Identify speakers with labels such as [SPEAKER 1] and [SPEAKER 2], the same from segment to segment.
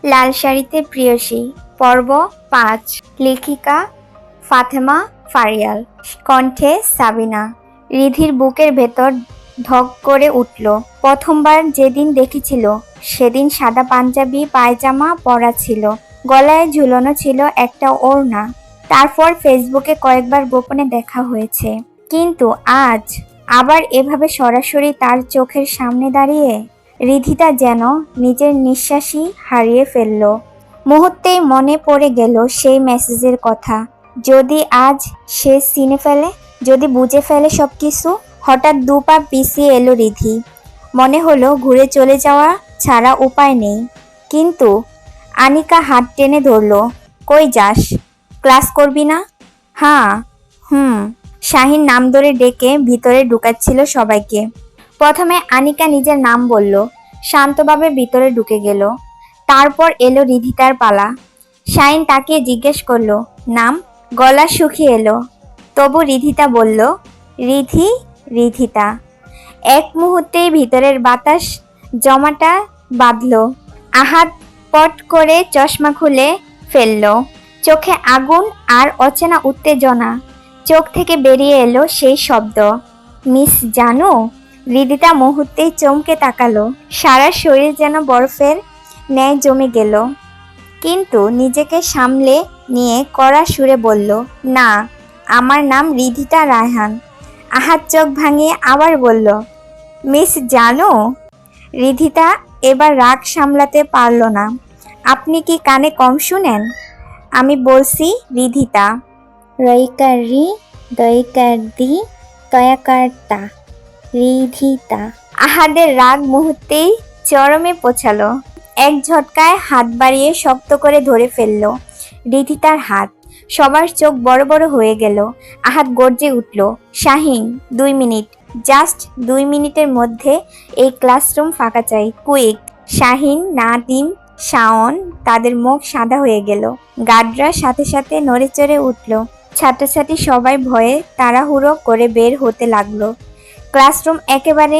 [SPEAKER 1] লাল শাড়িতে প্রেয়সী পর্ব ৫। লেখিকা ফাতেমা ফারিয়াল, কণ্ঠে সাবিনা। রিধির বুকের ভেতর ধক করে উঠল। প্রথমবার যেদিন দেখেছিল সেদিন সাদা পাঞ্জাবি পায়জামা পরা ছিল, গলায় ঝুলানো ছিল একটা ওড়না। তারপর ফেসবুকে কয়েকবার গোপনে দেখা হয়েছে, কিন্তু আজ আবার এভাবে সরাসরি তার চোখের সামনে দাঁড়িয়ে রিধিতা যেন নিজের নিঃশ্বাসই হারিয়ে ফেলল। মুহূর্তেই মনে পড়ে গেল সেই মেসেজের কথা। যদি আজ সে চিনে ফেলে, যদি বুঝে ফেলে সবকিছু। হঠাৎ দুপা পিছিয়ে এলো রিধি। মনে হলো ঘুরে চলে যাওয়া ছাড়া উপায় নেই, কিন্তু আনিকা হাত টেনে ধরল। কই যাস? ক্লাস করবি না? হ্যাঁ। শাহিন নাম ধরে ডেকে ভিতরে ঢুকাচ্ছিল সবাইকে। প্রথমে আনিকা নিজের নাম বলল, শান্তভাবে ভিতরে ঢুকে গেল। তারপর এলো রিধিতার পালা। শাহিন তাকে জিজ্ঞেস করলো, নাম? গলা শুকিয়ে এলো, তবু রিধিতা বলল, রিধি, রিধিতা। এক মুহূর্তেই ভিতরের বাতাস জমাটা বাঁধল। আহাদ পট করে চশমা খুলে ফেলল। চোখে আগুন আর অচেনা উত্তেজনা। চোখ থেকে বেরিয়ে এলো সেই শব্দ, মিস জানু। রিদিতা মুহূর্তেই চমকে তাকালো। সারা শরীর যেন বরফের ন্যায় জমে গেল, কিন্তু নিজেকে সামলে নিয়ে কড়া সুরে বলল, না, আমার নাম রিধিতা রায়হান। আহাত চোখ ভাঙিয়ে আবার বলল, মিস জানু। রিধিতা এবার রাগ সামলাতে পারল না। আপনি কি কানে কম শুনেন? আমি বলছি রিধিতা। রইকার রি, দইকার দি, তয়াকার তা, রিধিতা। আহাদের রাগ মুহূর্তেই চরমে পৌঁছালো। এক ঝটকায় হাত বাড়িয়ে শক্ত করে ধরে ফেলল রিধিতার হাত। সবার চোখ বড় বড় হয়ে গেল। আহাদ গর্জে উঠল, শাহিন, 2 মিনিট, জাস্ট 2 মিনিটের মধ্যে এই ক্লাসরুম ফাঁকা চাই, কুইক। শাহিন, নাদিম, শাওন, তাদের মুখ সাদা হয়ে গেল। গার্ডরা সাথে সাথে নড়ে চড়ে উঠল। ছাত্রছাত্রী সবাই ভয়ে তাড়াহুড়ো করে বের হতে লাগলো। ক্লাসরুম একেবারে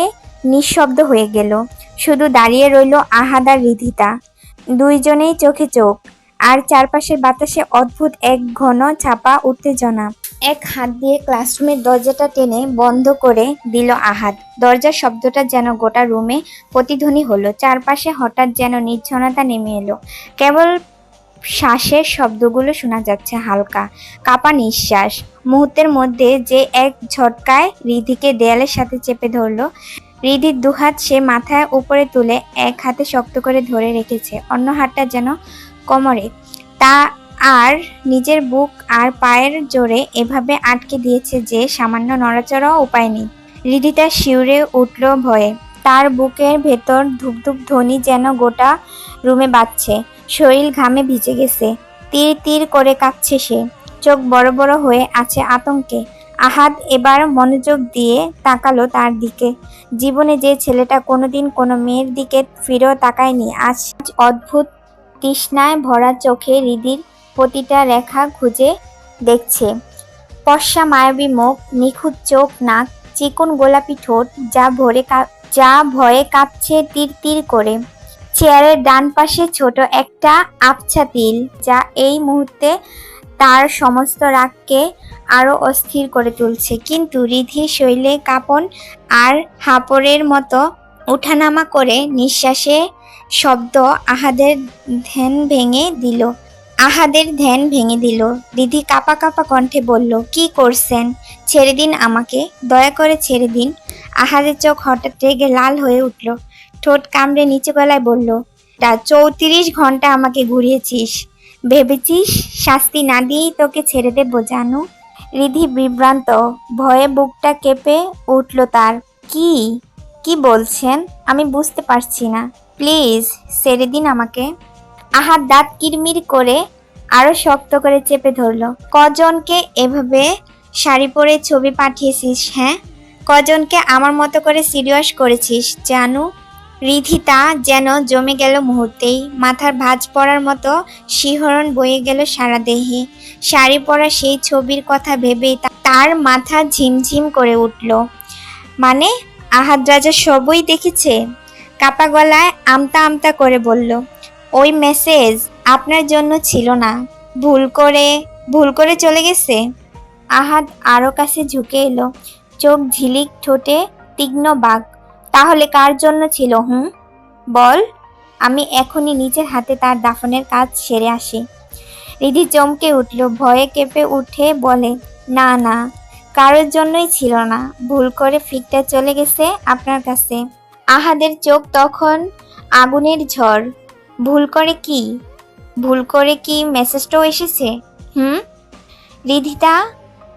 [SPEAKER 1] নিঃশব্দ হয়ে গেল। শুধু দাঁড়িয়ে রইল আহাদ আর রিধিতা, দুইজনেই চোখে চোখ। আর চারপাশের বাতাসে অদ্ভুত এক ঘন চাপা উত্তেজনা। এক হাত দিয়ে ক্লাসরুমের দরজাটা টেনে বন্ধ করে দিল আহাদ। দরজার শব্দটা যেন গোটা রুমে প্রতিধ্বনি হলো। চারপাশে হঠাৎ যেন নির্জনতা নেমে এলো। কেবল শ্বাসের শব্দগুলো শোনা যাচ্ছে, হালকা কাপা নিঃশ্বাস। মুহূর্তের মধ্যে যে এক ঝটকায় রিধিকে দেয়ালের সাথে চেপে ধরল। রিধির দুহাত সে মাথায় উপরে তুলে এক হাতে শক্ত করে ধরে রেখেছে, অন্য হাতটা যেন কোমরে। তা আর নিজের বুক আর পায়ের জোরে এভাবে আটকে দিয়েছে যে সামান্য নড়াচড়াও উপায় নেই। রিধিতা শিউরে উঠল ভয়ে। তার বুকের ভেতর ধুপধুপ ধ্বনি যেন গোটা রুমে বাজছে। শরীর ঘামে ভিজে গেছে। তীর তীর করে কাঁপছে সে। চোখ বড় বড় হয়ে আছে আতঙ্কে। আহাদ এবার মনোযোগ দিয়ে তাকালো তার দিকে। জীবনে যে ছেলেটা কোনোদিন কোনো মেয়ের দিকে ফিরেও তাকায়নি, আজ অদ্ভুত তৃষ্ণায় ভরা চোখে রিধির প্রতিটা রেখা খুঁজে দেখছে। ফর্সা মায়াবী মুখ, নিখুঁত চোখ, নাক, চিকন গোলাপি ঠোঁট, যা ভয়ে কাঁপছে তীর তীর করে। চেয়ারের ডান পাশে ছোট একটা আবছা তিল, যা এই মুহূর্তে তার সমস্ত রাগকে আরো অস্থির করে তুলছে। কিন্তু রিধির শৈলে কাঁপন আর হাঁপড়ের মতো উঠানামা করে নিঃশ্বাসে শব্দ আহাদের ধ্যান ভেঙে দিল। রিধি কাঁপা কাঁপা কণ্ঠে বলল, কি করছেন? ছেড়ে দিন আমাকে, দয়া করে ছেড়ে দিন। আহাদের চোখ হঠাৎ রেগে লাল হয়ে উঠল। ঠোঁট কামড়ে নিচু গলায় বলল, 34 ঘন্টা আমাকে ঘুরিয়েছিস, ভেবেছিস শাস্তি না দিয়েই তোকে ছেড়ে দেব জানু? রিধি বিভ্রান্ত, ভয়ে বুকটা কেঁপে উঠল তার। কি বলছেন? আমি বুঝতে পারছি না, প্লিজ ছেড়ে দিন আমাকে। আহাদ দাঁত কিরমির করে আরো শক্ত করে চেপে ধরল। কজনকে এভাবে শাড়ি পরে ছবি পাঠিয়েছিস? হ্যাঁ, কজনকে আমার মতো করে সিরিয়াস করেছিস জানু? রিধিতা যেন জমে গেল মুহূর্তেই। মাথার ভাঁজ পড়ার মতো শিহরণ বয়ে গেল সারা দেহে। শাড়ি পরা সেই ছবির কথা ভেবেই তার মাথা ঝিমঝিম করে উঠল। মানে আহাদ রাজা সবই দেখেছে? কাপা গলায় আমতা আমতা করে বলল, ওই মেসেজ আপনার জন্য ছিল না, ভুল করে চলে গেছে। আহাদ আরো কাছে ঝুঁকে এলো, চোখ ঝিলিক, ঠোঁটে তীক্ষ্ণ বাঁক। তাহলে কার জন্য ছিল? বল, আমি এখনই নিজের হাতে তার দাফনের কাজ সেরে আসি। রিধি চমকে উঠল, ভয়ে কেঁপে উঠে বলে, না না, কারোর জন্যই ছিল না, ভুল করে ফিকটা চলে গেছে আপনার কাছে। আহাদের চোখ তখন আগুনের ঝড়। ভুল করে কি মেসেজটাও এসেছে? রিধিতা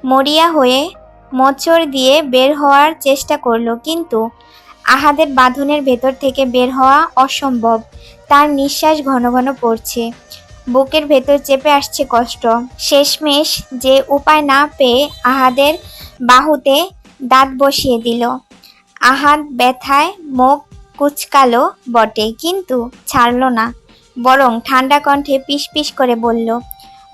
[SPEAKER 1] মরিয়া হয়ে মোচড় দিয়ে বের হওয়ার চেষ্টা করলো, কিন্তু আহাদের বাঁধনের ভেতর থেকে বের হওয়া অসম্ভব। তার নিঃশ্বাস ঘন ঘন পড়ছে, বুকের ভেতর চেপে আসছে কষ্ট। শেষমেশ যে উপায় না পেয়ে আহাদের বাহুতে দাঁত বসিয়ে দিল। আহাদ ব্যথায় মুখ কুচকালো বটে, কিন্তু ছাড়ল না, বরং ঠান্ডা কণ্ঠে পিস পিস করে বলল,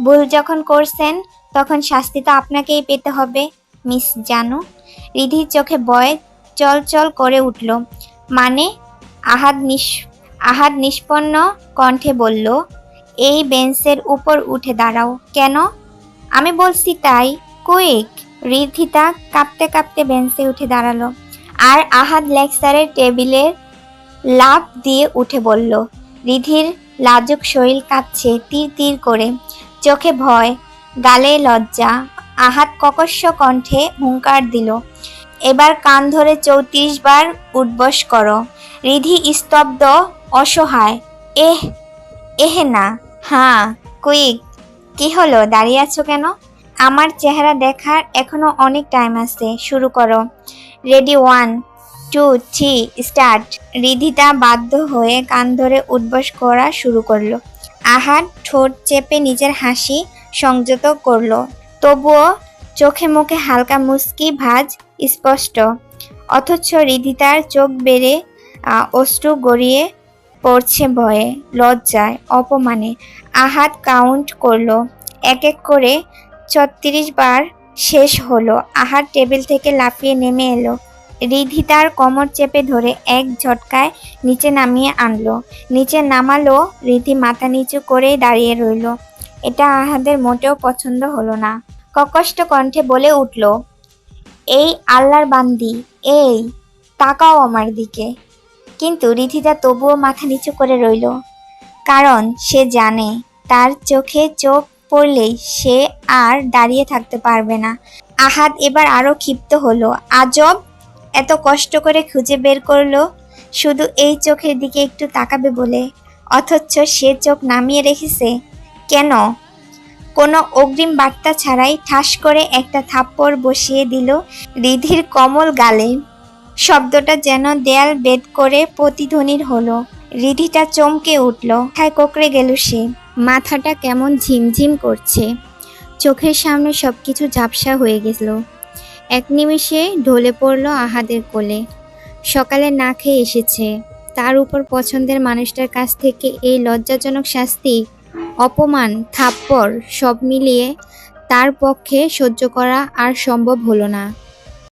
[SPEAKER 1] ভুল যখন করছেন তখন শাস্তি তো আপনাকেই পেতে হবে মিস জানু। রিধির চোখে ভয় চলচল করে উঠল। মানে? আহাদ নিষ্পন্ন কণ্ঠে বলল, এই বেঞ্চের উপর উঠে দাঁড়াও। কেন? আমি বলছি তাই, কুইক। রিধিতা কাঁপতে কাঁপতে বেঞ্চে উঠে দাঁড়ালো, আর আহাদ লেকচারের টেবিলে লাফ দিয়ে উঠে বলল। রিধির লাজুক শরীর কাঁপছে তীর তীর করে, চোখে ভয়, গালে লজ্জা। আহাদ ককস্য কণ্ঠে হুঙ্কার দিল, এবার কান ধরে 34 বার উঠবস করো। রিধি স্তব্ধ, অসহায়। না। হ্যাঁ, কুইক। কি হলো, দাঁড়িয়ে আছো কেন? আমার চেহারা দেখার এখনো অনেক টাইম আছে, শুরু করো। Ready, 1, 2, 3, start. রিধিতা বাধ্য হয়ে কান ধরে উঠবস করা শুরু করলো। আহাদ ঠোঁট চেপে নিজের হাসি সংযত করলো, তবুও চোখে মুখে হালকা মুচকি ভাঁজ স্পষ্ট। অথচ রিধিতার চোখ বেড়ে অশ্রু গড়িয়ে পড়ছে ভয়ে, লজ্জায়, অপমানে। আহাদ কাউন্ট করলো, এক এক করে 36 বার শেষ হলো। আহাদ টেবিল থেকে লাফিয়ে নেমে এলো, রিধিতার কোমর চেপে ধরে এক ঝটকায় নিচে নামিয়ে আনলো। নিচে নামালো, রিধি মাথা নিচু করেই দাঁড়িয়ে রইল। এটা আহাদের মোটেও পছন্দ হলো না। ককষ্ট কণ্ঠে বলে উঠল, এই আল্লাহর বান্দি, এই তাকাও আমার দিকে। কিন্তু রিধিতা তবুও মাথা নিচু করে রইল, কারণ সে জানে তার চোখে চোখ পড়লেই সে আর দাঁড়িয়ে থাকতে পারবে না। আহাদ এবার আরো ক্ষিপ্ত হলো। আজব, এত কষ্ট করে খুঁজে বের করলো শুধু এই চোখের দিকে একটু তাকাবে বলে, অথচ সে চোখ নামিয়ে রেখেছে কেন? কোনো অগ্রিম বার্তা ছাড়াই ঠাস করে একটা থাপ্পড় বসিয়ে দিল রিধির কোমল গালে। শব্দটা যেন দেয়াল ভেদ করে প্রতিধ্বনির হলো। রিধিটা চমকে উঠল, ঠায় কোকড়ে গেল সে। মাথাটা কেমন ঝিমঝিম করছে, চোখের সামনে সবকিছু ঝাপসা হয়ে গেল। এক নিমিষে ঢলে পড়ল আহাদের কোলে। সকালে না খেয়ে এসেছে, তার উপর পছন্দের মানুষটার কাছ থেকে এই লজ্জাজনক শাস্তি, অপমান, থাপ্পড় সব মিলিয়ে তার পক্ষে সহ্য করা আর সম্ভব হলো না।